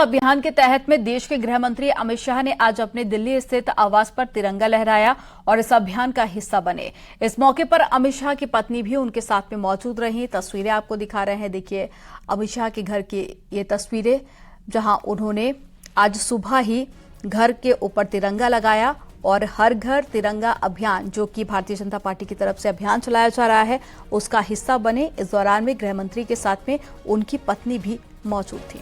अभियान के तहत में देश के गृह मंत्री अमित शाह ने आज अपने दिल्ली स्थित आवास पर तिरंगा लहराया और इस अभियान का हिस्सा बने। इस मौके पर अमित शाह की पत्नी भी उनके साथ में मौजूद रही। तस्वीरें आपको दिखा रहे हैं, देखिए अमित शाह के घर की ये तस्वीरें, जहां उन्होंने आज सुबह ही घर के ऊपर तिरंगा लगाया और हर घर तिरंगा अभियान, जो कि भारतीय जनता पार्टी की तरफ से अभियान चलाया जा रहा है, उसका हिस्सा बने। इस दौरान में गृह मंत्री के साथ में उनकी पत्नी भी मौजूद थी।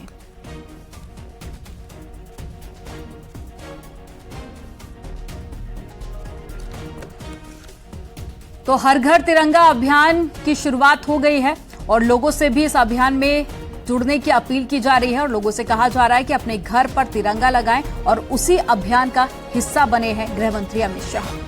तो हर घर तिरंगा अभियान की शुरुआत हो गई है और लोगों से भी इस अभियान में जुड़ने की अपील की जा रही है और लोगों से कहा जा रहा है कि अपने घर पर तिरंगा लगाएं और उसी अभियान का हिस्सा बने हैं गृह मंत्री अमित शाह।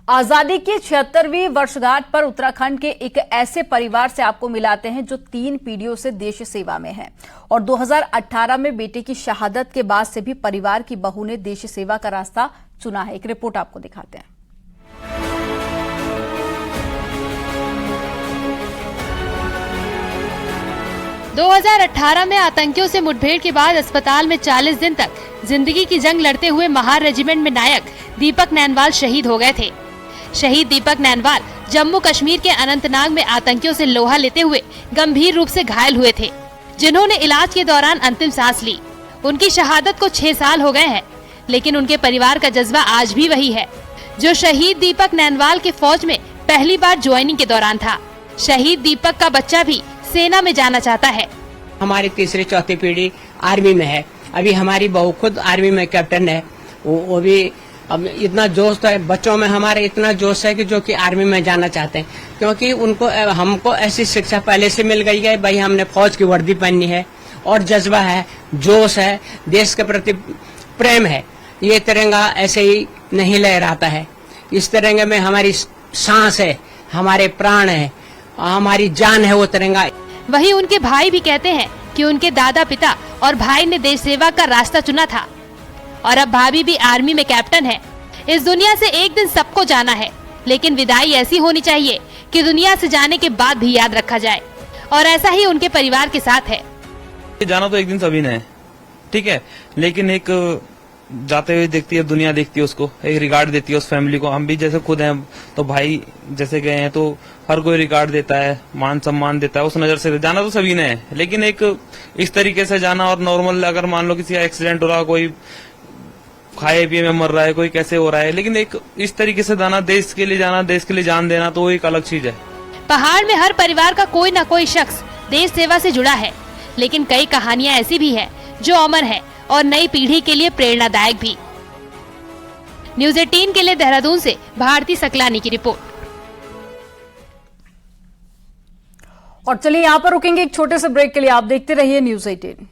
आजादी की 76वीं वर्षगांठ पर उत्तराखंड के एक ऐसे परिवार से आपको मिलाते हैं जो 3 पीढ़ियों से देश सेवा में है और 2018 में बेटे की शहादत के बाद से भी परिवार की बहू ने देश सेवा का रास्ता चुना है। एक रिपोर्ट आपको दिखाते हैं। – 2018 में आतंकियों से मुठभेड़ के बाद अस्पताल में 40 दिन तक जिंदगी की जंग लड़ते हुए महार रेजिमेंट में नायक दीपक नैनवाल शहीद हो गए थे। शहीद दीपक नैनवाल जम्मू कश्मीर के अनंतनाग में आतंकियों से लोहा लेते हुए गंभीर रूप से घायल हुए थे, जिन्होंने इलाज के दौरान अंतिम सांस ली। उनकी शहादत को 6 साल हो गए हैं, लेकिन उनके परिवार का जज्बा आज भी वही है जो शहीद दीपक नैनवाल के फौज में पहली बार ज्वाइनिंग के दौरान था। शहीद दीपक का बच्चा भी सेना में जाना चाहता है। हमारी तीसरी चौथी पीढ़ी आर्मी में है। अभी हमारी बहू खुद आर्मी में कैप्टन है। वो भी अब इतना जोश है बच्चों में, हमारे इतना जोश है कि जो कि आर्मी में जाना चाहते हैं, क्योंकि उनको हमको ऐसी शिक्षा पहले से मिल गई है। भाई हमने फौज की वर्दी पहनी है और जज्बा है, जोश है, देश के प्रति प्रेम है। ये तिरंगा ऐसे ही नहीं लहराता है। इस तिरंगे में हमारी सांस है, हमारे प्राण है, हमारी जान है वो तिरंगा। वहीं उनके भाई भी कहते हैं कि उनके दादा पिता और भाई ने देश सेवा का रास्ता चुना था और अब भाभी भी आर्मी में कैप्टन है। इस दुनिया से एक दिन सबको जाना है, लेकिन विदाई ऐसी होनी चाहिए कि दुनिया से जाने के बाद भी याद रखा जाए, और ऐसा ही उनके परिवार के साथ है। जाना तो एक दिन सभी ने है, ठीक है, लेकिन एक जाते हुए देखती है दुनिया, देखती है उसको, एक रिगार्ड देती है उस फैमिली को। हम भी जैसे खुद हैं तो भाई जैसे गए हैं तो हर कोई रिगार्ड देता है, मान सम्मान देता है, उस नजर से जाना तो सभी ने है। लेकिन एक इस तरीके से जाना और नॉर्मल, अगर मान लो किसी का एक्सीडेंट हो रहा, कोई खाए पिए में मर रहा है, कोई कैसे हो रहा है, लेकिन एक इस तरीके से जाना, देश के लिए जाना, देश के लिए जान देना, तो वो एक अलग चीज है। पहाड़ में हर परिवार का कोई न कोई शख्स देश सेवा से जुड़ा है, लेकिन कई कहानियां ऐसी भी है जो अमर है और नई पीढ़ी के लिए प्रेरणादायक भी। न्यूज़ 18 के लिए देहरादून से भारती सकलानी की रिपोर्ट। और चलिए यहाँ पर रुकेंगे एक छोटे से ब्रेक के लिए। आप देखते रहिए न्यूज़ 18।